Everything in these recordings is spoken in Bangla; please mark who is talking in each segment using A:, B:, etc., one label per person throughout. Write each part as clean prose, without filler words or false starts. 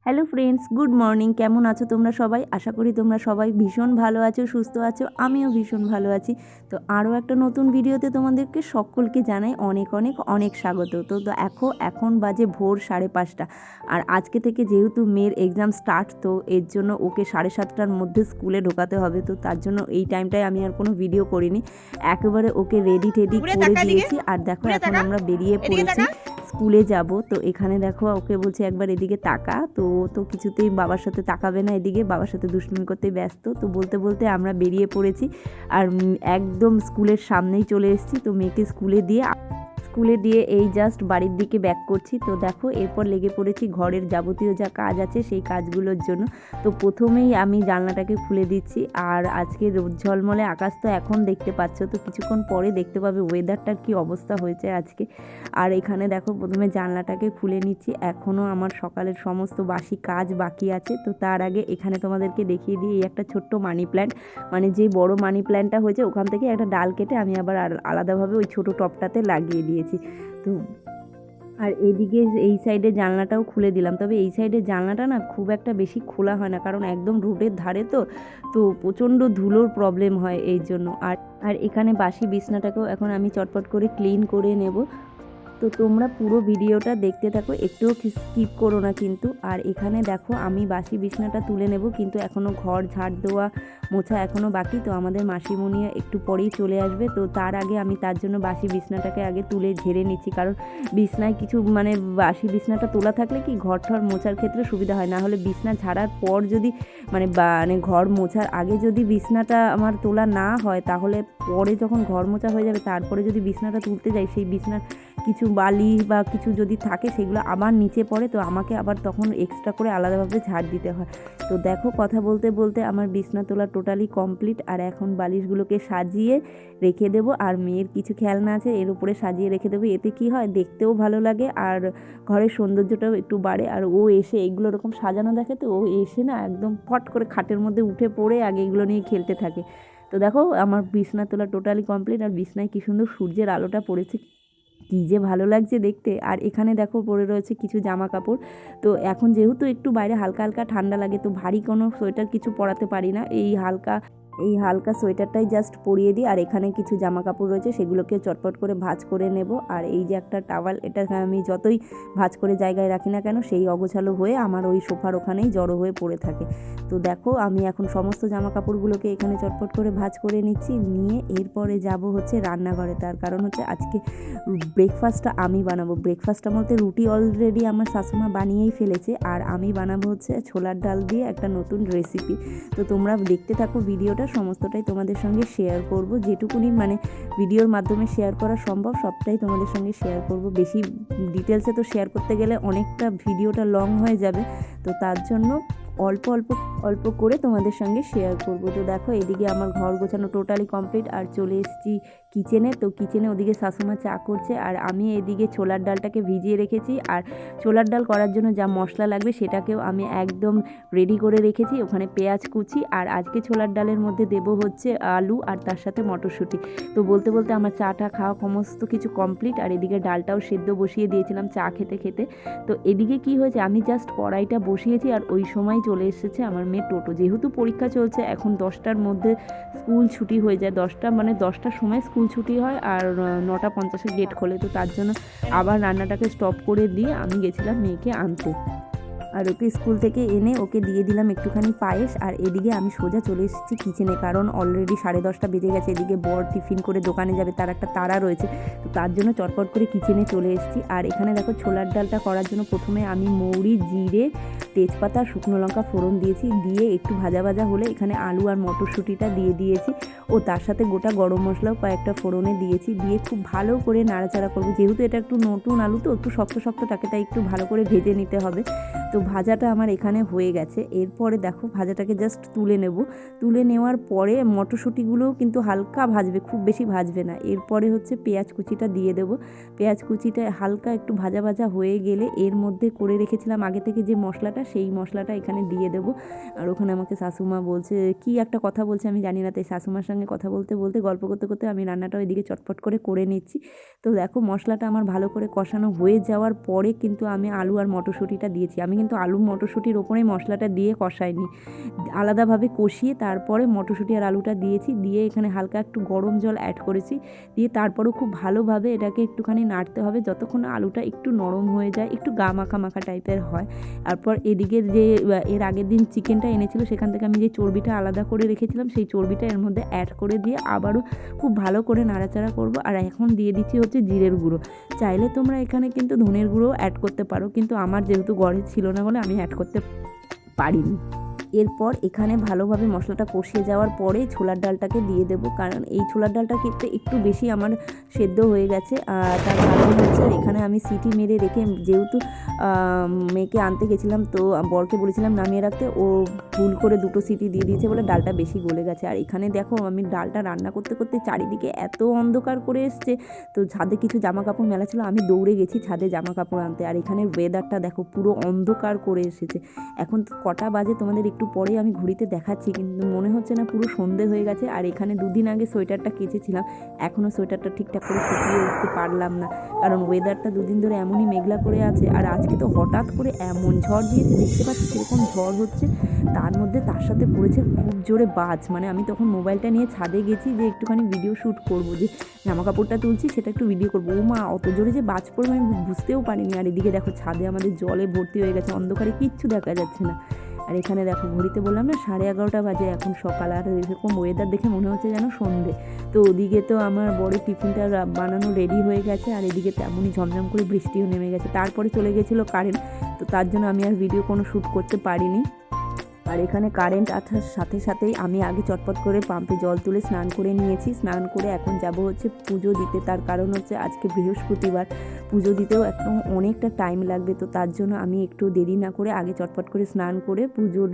A: Hello friends, good morning. কেমন আছো তোমরা সবাই? আশা করি তোমরা সবাই ভীষণ ভালো আছো, সুস্থ আছো। আমিও ভীষণ ভালো আছি। তো আরও একটা নতুন ভিডিওতে তোমাদেরকে সকলকে জানাই অনেক অনেক অনেক স্বাগত। তো এখন বাজে ভোর 5:30। আর আজকে থেকে যেহেতু মেয়ের এক্সাম স্টার্ট, তো এর জন্য ওকে 7:30টার মধ্যে স্কুলে ঢোকাতে হবে। তো তার জন্য এই টাইমটায় আমি আর কোনো ভিডিও করিনি, একেবারে ওকে রেডি করে দিয়েছি। আর দেখো এখন আমরা বেরিয়ে পড়েছি, স্কুলে যাব। তো এখানে দেখো ওকে বলছি একবার এদিকে তাকা, তো কিছুতেই বাবার সাথে তাকাবে না, এদিকে বাবার সাথে দুষ্টুমি করতে ব্যস্ত। তো বলতে বলতে আমরা বেরিয়ে পড়েছি আর একদম স্কুলের সামনেই চলে এসেছি। তো মেয়েকে স্কুলে দিয়ে এই জাস্ট বাড়ির দিকে ব্যাক করছি। তো দেখো এরপর লেগে পড়েছি ঘরের যাবতীয় যা কাজ আছে সেই কাজগুলোর জন্য। তো প্রথমেই আমি জানলাটাকে খুলে দিচ্ছি। আর আজকে রোদ ঝলমলে আকাশ তো এখন দেখতে পাচ্ছ, তো কিছুক্ষণ পরে দেখতে পাবে ওয়েদারটার কি অবস্থা হয়েছে আজকে। আর এখানে দেখো প্রথমে জানলাটাকে খুলে নিচ্ছি। এখনও আমার সকালের সমস্ত বাসি কাজ বাকি আছে। তো তার আগে এখানে তোমাদেরকে দেখিয়ে দিই, এই একটা ছোট্ট মানি প্ল্যান্ট, মানে যে বড় মানি প্ল্যান্টটা হয়েছে ওখান থেকে একটা ডাল কেটে আমি আবার আলাদাভাবে ওই ছোটো টবটাতে লাগিয়ে দিয়েছি। তো আর এদিকে এই সাইডে জানলাটাও খুলে দিলাম। তবে এই সাইডের জানলাটা না খুব একটা বেশি খোলা হয় না, কারণ একদম রোডের ধারে তো প্রচণ্ড ধুলোর প্রবলেম হয় এই জন্য। আর এখানে বাসি বিছনাটাকেও এখন আমি চটপট করে ক্লিন করে নেব। তো তোমরা পুরো ভিডিওটা দেখতে থাকো, একটুও স্কিপ করো না কিন্তু। আর এখানে দেখো আমি বাসি বিছনাটা তুলে নেব, কিন্তু এখনও ঘর ঝাড় দেওয়া মোছা এখনও বাকি। তো আমাদের মাসিমণি একটু পরেই চলে আসবে। তো তার আগে আমি তার জন্য বাসি বিছনাটাকে আগে তুলে ঝেড়ে নিচ্ছি, কারণ বিছনায় কিছু মানে বাসি বিছনাটা তোলা থাকলে কি ঘর ঠর মোছার ক্ষেত্রে সুবিধা হয়। না হলে বিছনা ঝাড়ার পর যদি মানে ঘর মোছার আগে যদি বিছনাটা আমার তোলা না হয়, তাহলে পরে যখন ঘর মোছা হয়ে যাবে তারপরে যদি বিছনাটা তুলতে যাই, সেই বিছনার কিছু বালি বা কিছু যদি থাকে সেগুলো আবার নিচে পড়ে, তো আমাকে আবার তখন এক্সট্রা করে আলাদাভাবে ঝাড় দিতে হয়। তো দেখো কথা বলতে বলতে আমার বিছনা তোলা টোটালি কমপ্লিট। আর এখন বালিশগুলোকে সাজিয়ে রেখে দেবো। আর মেয়ের কিছু খেলনা আছে এর উপরে সাজিয়ে রেখে দেবো। এতে কি হয়, দেখতেও ভালো লাগে আর ঘরের সৌন্দর্যটাও একটু বাড়ে। আর ও এসে এগুলো এরকম সাজানো দেখে, তো ও এসে না একদম ফট করে খাটের মধ্যে উঠে পড়ে আগে এগুলো নিয়ে খেলতে থাকে। তো দেখো আমার বিছনা তোলা টোটালি কমপ্লিট। আর বিছনায় কি সুন্দর সূর্যের আলোটা পড়েছে, কী যে ভালো লাগছে দেখতে। আর এখানে দেখো পরে রয়েছে কিছু জামা কাপড়। তো এখন যেহেতু একটু বাইরে হালকা হালকা ঠান্ডা লাগে, তো ভারী কোনো সোয়েটার কিছু পরাতে পারি না, এই হালকা সোয়েটারটাই জাস্ট পরিয়ে দিই। আর এখানে কিছু জামা কাপড় রয়েছে, সেগুলোকে চটপট করে ভাঁজ করে নেব। আর এই যে একটা টাওয়াল, এটা আমি যতই ভাঁজ করে জায়গায় রাখি না কেন, সেই অগোছালো হয়ে আমার ওই সোফার ওখানেই জড়ো হয়ে পড়ে থাকে। তো দেখো আমি এখন সমস্ত জামা কাপড়গুলোকে এখানে চটপট করে ভাঁজ করে নিচ্ছি, নিয়ে এরপরে যাব হচ্ছে রান্নাঘরে। তার কারণ হচ্ছে আজকে ব্রেকফাস্টটা আমি বানাবো। ব্রেকফাস্টটা বলতে রুটি অলরেডি আমার শাশুমা বানিয়েই ফেলেছে, আর আমি বানাবো হচ্ছে ছোলার ডাল দিয়ে একটা নতুন রেসিপি। তো তোমরা দেখতে থাকো ভিডিওটা, সমস্তটাই তোমাদের সঙ্গে শেয়ার করব। যেটুকুনি মানে ভিডিওর মাধ্যমে শেয়ার করা সম্ভব সবটাই তোমাদের সঙ্গে শেয়ার করব। বেশি ডিটেলসে তো শেয়ার করতে গেলে অনেকটা ভিডিওটা লং হয়ে যাবে, তো তার জন্য অল্প অল্প অল্প করে তোমাদের সঙ্গে শেয়ার করব। তো দেখো এদিকে আমার ঘর গোছানো টোটালি কমপ্লিট। আর চলে এসেছি কিচেনে। তো কিচেনে ওদিকে শাশুমা চা করছে, আর আমি এদিকে ছোলার ডালটাকে ভিজিয়ে রেখেছি। আর ছোলার ডাল করার জন্য যা মশলা লাগবে সেটাকেও আমি একদম রেডি করে রেখেছি। ওখানে পেঁয়াজ কুচি, আর আজকে ছোলার ডালের মধ্যে দেব হচ্ছে আলু আর তার সাথে মটরশুঁটি। তো বলতে বলতে আমার চাটা খাওয়া সমস্ত কিছু কমপ্লিট। আর এদিকে ডালটাও সেদ্ধ বসিয়ে দিয়েছিলাম চা খেতে খেতে। তো এদিকে কি হয়েছে, আমি জাস্ট কড়াইটা বসিয়েছি আর ওই সময় চলে এসেছে আমার মেয়ে টোটো। যেহেতু পরীক্ষা চলছে, এখন 10টার মধ্যে স্কুল ছুটি হয়ে যায়। 10টার সময় স্কুল ছুটি হয়, আর 9:50-এ গেট খোলে। তো তার জন্য আবার রান্নাটাকে স্টপ করে দিয়ে আমি গেছিলাম মেয়েকে আনতে। আর ওকে স্কুল থেকে এনে ওকে দিয়ে দিলাম একটুখানি পায়েস। আর এদিকে আমি সোজা চলে এসেছি কিচেনে, কারণ অলরেডি 10:30 বেজে গেছে। এদিকে বর টিফিন করে দোকানে যাবে, তার একটা তাড়া রয়েছে। তো তার জন্য চটপট করে কিচেনে চলে এসেছি। আর এখানে দেখো ছোলার ডালটা করার জন্য প্রথমে আমি মৌরি, জিরে, তেজপাতা, শুকনো লঙ্কা ফোড়ন দিয়েছি। দিয়ে একটু ভাজা ভাজা হলে এখানে আলু আর মটরশুঁটিটা দিয়ে দিয়েছি, ও তার সাথে গোটা গরম মশলাও কয়েকটা ফোড়নে দিয়েছি। দিয়ে খুব ভালো করে নাড়াচাড়া করবো। যেহেতু এটা একটু নতুন আলু, তো একটু শক্ত শক্ত থাকে, তাই একটু ভালো করে ভেজে নিতে হবে। তো ভাজাটা আমার এখানে হয়ে গেছে। এরপরে দেখো ভাজাটাকে জাস্ট তুলে নেব। তুলে নেওয়ার পরে মটরশুঁটিগুলোও কিন্তু হালকা ভাজবে, খুব বেশি ভাজবে না। এরপরে হচ্ছে পেঁয়াজ কুচিটা দিয়ে দেবো। পেঁয়াজ কুচিটা হালকা একটু ভাজা ভাজা হয়ে গেলে এর মধ্যে করে রেখেছিলাম আগে থেকে যে মশলাটা, মশলাটা, সেই মশলাটা এখানে দিয়ে দেবো। আর ওখানে আমাকে শাশুমা বলছে, কি একটা কথা বলছে আমি জানি না, তাই শাশুমার সঙ্গে কথা বলতে বলতে গল্প করতে করতে আমি রান্নাটা ওইদিকে চটপট করে নিচ্ছি। তো দেখো মশলাটা আমার ভালো করে কষানো হয়ে যাওয়ার পরে কিন্তু আমি আলু আর মটরশুঁটিটা দিয়েছি। আমি কিন্তু আলু মটরশুঁটির ওপরেই মশলাটা দিয়ে কষাইনি, আলাদাভাবে কষিয়ে তারপরে মটরশুঁটি আর আলুটা দিয়েছি, দিয়ে এখানে হালকা একটু গরম জল অ্যাড করেছি, দিয়ে তারপরেও খুব ভালোভাবে এটাকে একটুখানি নাড়তে হবে যতক্ষণ না আলুটা একটু নরম হয়ে যায়, একটু গা মাখা মাখা টাইপের হয়। তারপর এদিকে যে এর আগের দিন চিকেনটা এনেছিল সেখান থেকে আমি যে চর্বিটা আলাদা করে রেখেছিলাম সেই চর্বিটা এর মধ্যে অ্যাড করে দিয়ে আবারও খুব ভালো করে নাড়াচাড়া করব। আর এখন দিয়ে দিচ্ছি হচ্ছে জিরের গুঁড়ো। চাইলে তোমরা এখানে কিন্তু ধনের গুঁড়ো অ্যাড করতে পারো, কিন্তু আমার যেহেতু ঘরে ছিল না বলে আমি অ্যাড করতে পারিনি। এরপর এখানে ভালোভাবে মশলাটা কষিয়ে যাওয়ার পরে ছোলার ডালটাকে দিয়ে দেবো, কারণ এই ছোলার ডালটা কিন্তু একটু বেশি আমার সেদ্ধ হয়ে গেছে। তার কারণ হচ্ছে এখানে আমি সিটি মেরে রেখে, যেহেতু মেয়েকে আনতে গেছিলাম তো বরকে বলেছিলাম নামিয়ে রাখতে, ও ভুল করে 2টো সিটি দিয়ে দিয়েছে বলে ডালটা বেশি গলে গেছে। আর এখানে দেখো আমি ডালটা রান্না করতে করতে চারিদিকে এত অন্ধকার করে এসছে, তো ছাদে কিছু জামা কাপড় মেলা ছিল, আমি দৌড়ে গেছি ছাদে জামা কাপড় আনতে। আর এখানে ওয়েদারটা দেখো পুরো অন্ধকার করে এসেছে। এখন কটা বাজে তোমাদের একটু পরে আমি ঘড়িতে দেখাচ্ছি, কিন্তু মনে হচ্ছে না, পুরো সন্ধে হয়ে গেছে। আর এখানে 2 দিন আগে সোয়েটারটা কেচেছিলাম, এখনও সোয়েটারটা ঠিকঠাক করে শুকিয়ে উঠতে পারলাম না, কারণ ওয়েদারটা 2 দিন ধরে এমনই মেঘলা করে আছে। আর আজকে তো হঠাৎ করে এমন ঝড় দিয়েছে, দেখতে পাচ্ছি সেরকম ঝড় হচ্ছে, তার সাথে পড়েছে খুব জোরে বাজ। মানে আমি তখন মোবাইলটা নিয়ে ছাদে গেছি যে একটুখানি ভিডিও শ্যুট করবো, যে জামা কাপড়টা তুলছি সেটা একটু ভিডিও করবো। ও মা, অত জোরে যে বাজ পড়বে আমি বুঝতেও পারিনি। আর এদিকে দেখো ছাদে আমাদের জলে ভর্তি হয়ে গেছে, অন্ধকারে কিচ্ছু দেখা যাচ্ছে না। আর এখানে দেখো ঘড়িতে বললাম না 11:30 বাজে এখন সকাল, আর এরকম ওয়েদার দেখে মনে হচ্ছে যেন সন্ধে। তো ওদিকে তো আমার বড় টিফিনটা বানানো রেডি হয়ে গেছে, আর এদিকে তেমনই ঝমঝম করে বৃষ্টিও নেমে গেছে। তারপরে চলে গেছিলো কারেন্ট, তো তার জন্য আমি আর ভিডিও কোনো শ্যুট করতে পারিনি। আর এখানে কারেন্ট আসার সাথে সাথেই আমি আগে চটপট করে পাম্পে জল তুলে স্নান করে নিয়েছি। স্নান করে এখন যাব হচ্ছে পুজো দিতে, তার কারণ হচ্ছে আজকে বৃহস্পতিবার, পুজো দিতেও একদম অনেকটা টাইম লাগবে। তো তার জন্য আমি একটু দেরি না করে আগে চটপট করে স্নান করে পুজোর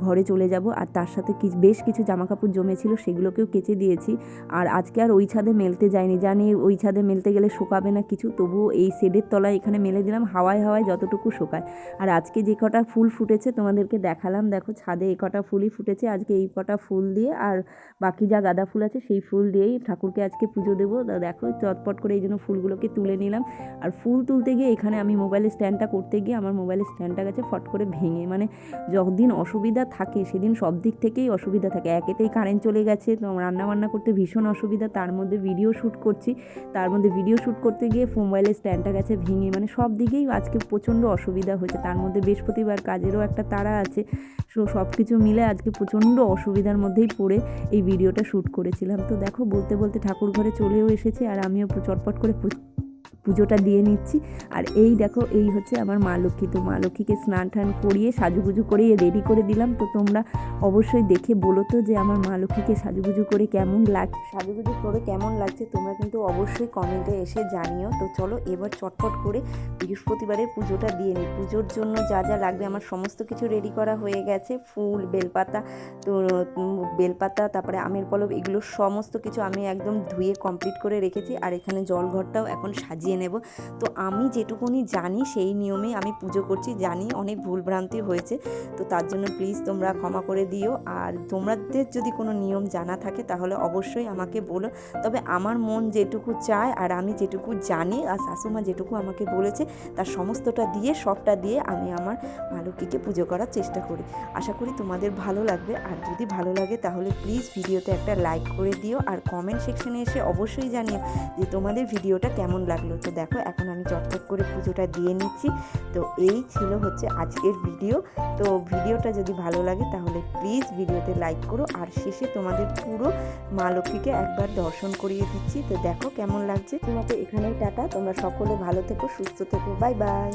A: ঘরে চলে যাব। আর তার সাথে বেশ কিছু জামাকাপড় জমেছিল সেগুলোকেও কেচে দিয়েছি। আর আজকে আর ওই ছাদে মেলতে যাইনি, জানি ওই ছাদে মেলতে গেলে শোকাবে না কিছু, তবুও এই শেডের তলায় এখানে মেলে দিলাম, হাওয়ায় যতটুকু শোকায়। আর আজকে যে কটা ফুল ফুটেছে তোমাদেরকে দেখালাম, দেখো ছাদে এই কটা ফুলই ফুটেছে আজকে, এই কটা ফুল দিয়ে আর বাকি যা গাঁদা ফুল আছে সেই ফুল দিয়েই ঠাকুরকে আজকে পুজো দেবো। দেখো চটপট করে এই জন্য ফুলগুলোকে তুলে নিলাম। আর ফুল তুলতে গিয়ে এখানে আমি মোবাইলের স্ট্যান্ডটা করতে গিয়ে আমার মোবাইলের স্ট্যান্ডটা গেছে ফট করে ভেঙে। মানে যতদিন অসুবিধা থাকে সেদিন সব দিক থেকেই অসুবিধা থাকে। একেতেই কারেন্ট চলে গেছে, তো রান্নাবান্না করতে ভীষণ অসুবিধা, তার মধ্যে ভিডিও শ্যুট করছি, তার মধ্যে ভিডিও শ্যুট করতে গিয়ে মোবাইলের স্ট্যান্ডটা গেছে ভেঙে। মানে সব দিকেই আজকে প্রচণ্ড অসুবিধা হয়েছে, তার মধ্যে বৃহস্পতিবার কাজেরও একটা তাড়া আছে। সব কিছু মিলে আজকে প্রচণ্ড অসুবিধার মধ্যেই পড়ে এই ভিডিওটা শ্যুট করেছিলাম। তো দেখো বলতে বলতে ঠাকুর ঘরে চলেও এসেছে, আর আমিও চটপট করে পুজোটা দিয়ে নিচ্ছি। আর এই দেখো এই হচ্ছে আমার মা লক্ষ্মী। তো মা লক্ষ্মীকে স্নান টান করিয়ে সাজুগুজু করিয়ে রেডি করে দিলাম। তো তোমরা অবশ্যই দেখে বলো তো যে আমার মা লক্ষ্মীকে সাজুগুজু করে কেমন লাগছে, তোমরা কিন্তু অবশ্যই কমেন্টে এসে জানিও। তো চলো এবার চটপট করে বৃহস্পতিবারের পুজোটা দিয়ে নিই। পুজোর জন্য যা যা লাগবে আমার সমস্ত কিছু রেডি করা হয়ে গেছে, ফুল, বেলপাতা, তো বেলপাতা, তারপরে আমের পলব, এগুলো সমস্ত কিছু আমি একদম ধুয়ে কমপ্লিট করে রেখেছি। আর এখানে জলঘরটাও এখন সাজিয়ে নেব। তো আমি যেটুকুনি জানি সেই নিয়মেই আমি পুজো করছি, জানি অনেক ভুলভ্রান্তি হয়েছে, তো তার জন্য প্লিজ তোমরা ক্ষমা করে দিও। আর তোমাদের যদি কোনো নিয়ম জানা থাকে তাহলে অবশ্যই আমাকে বলো। তবে আমার মন যেটুকু চায় আর আমি যেটুকু জানি আর শাশুমা যেটুকু আমাকে বলেছে তার সমস্তটা দিয়ে সবটা দিয়ে আমি আমার মা লক্ষ্মীকে পুজো করার চেষ্টা করি। আশা করি তোমাদের ভালো লাগবে। আর যদি ভালো লাগে তাহলে প্লিজ ভিডিওতে একটা লাইক করে দিও, আর কমেন্ট সেকশনে এসে অবশ্যই জানিও যে তোমাদের ভিডিওটা কেমন লাগলো। তো দেখো এখন আমি চটপট করে পুজোটা দিয়ে নিচ্ছি। তো এই ছিল হচ্ছে আজকের ভিডিও। তো ভিডিওটা যদি ভালো লাগে তাহলে প্লিজ ভিডিওতে লাইক করো, আর শেষে তোমাদের পুরো মা লক্ষ্মীকে একবার দর্শন করিয়ে দিচ্ছি। তো দেখো কেমন লাগছে। তোমাকে এখানেই টাটা, তোমরা সকলে ভালো থেকো, সুস্থ থেকো, বাই বাই।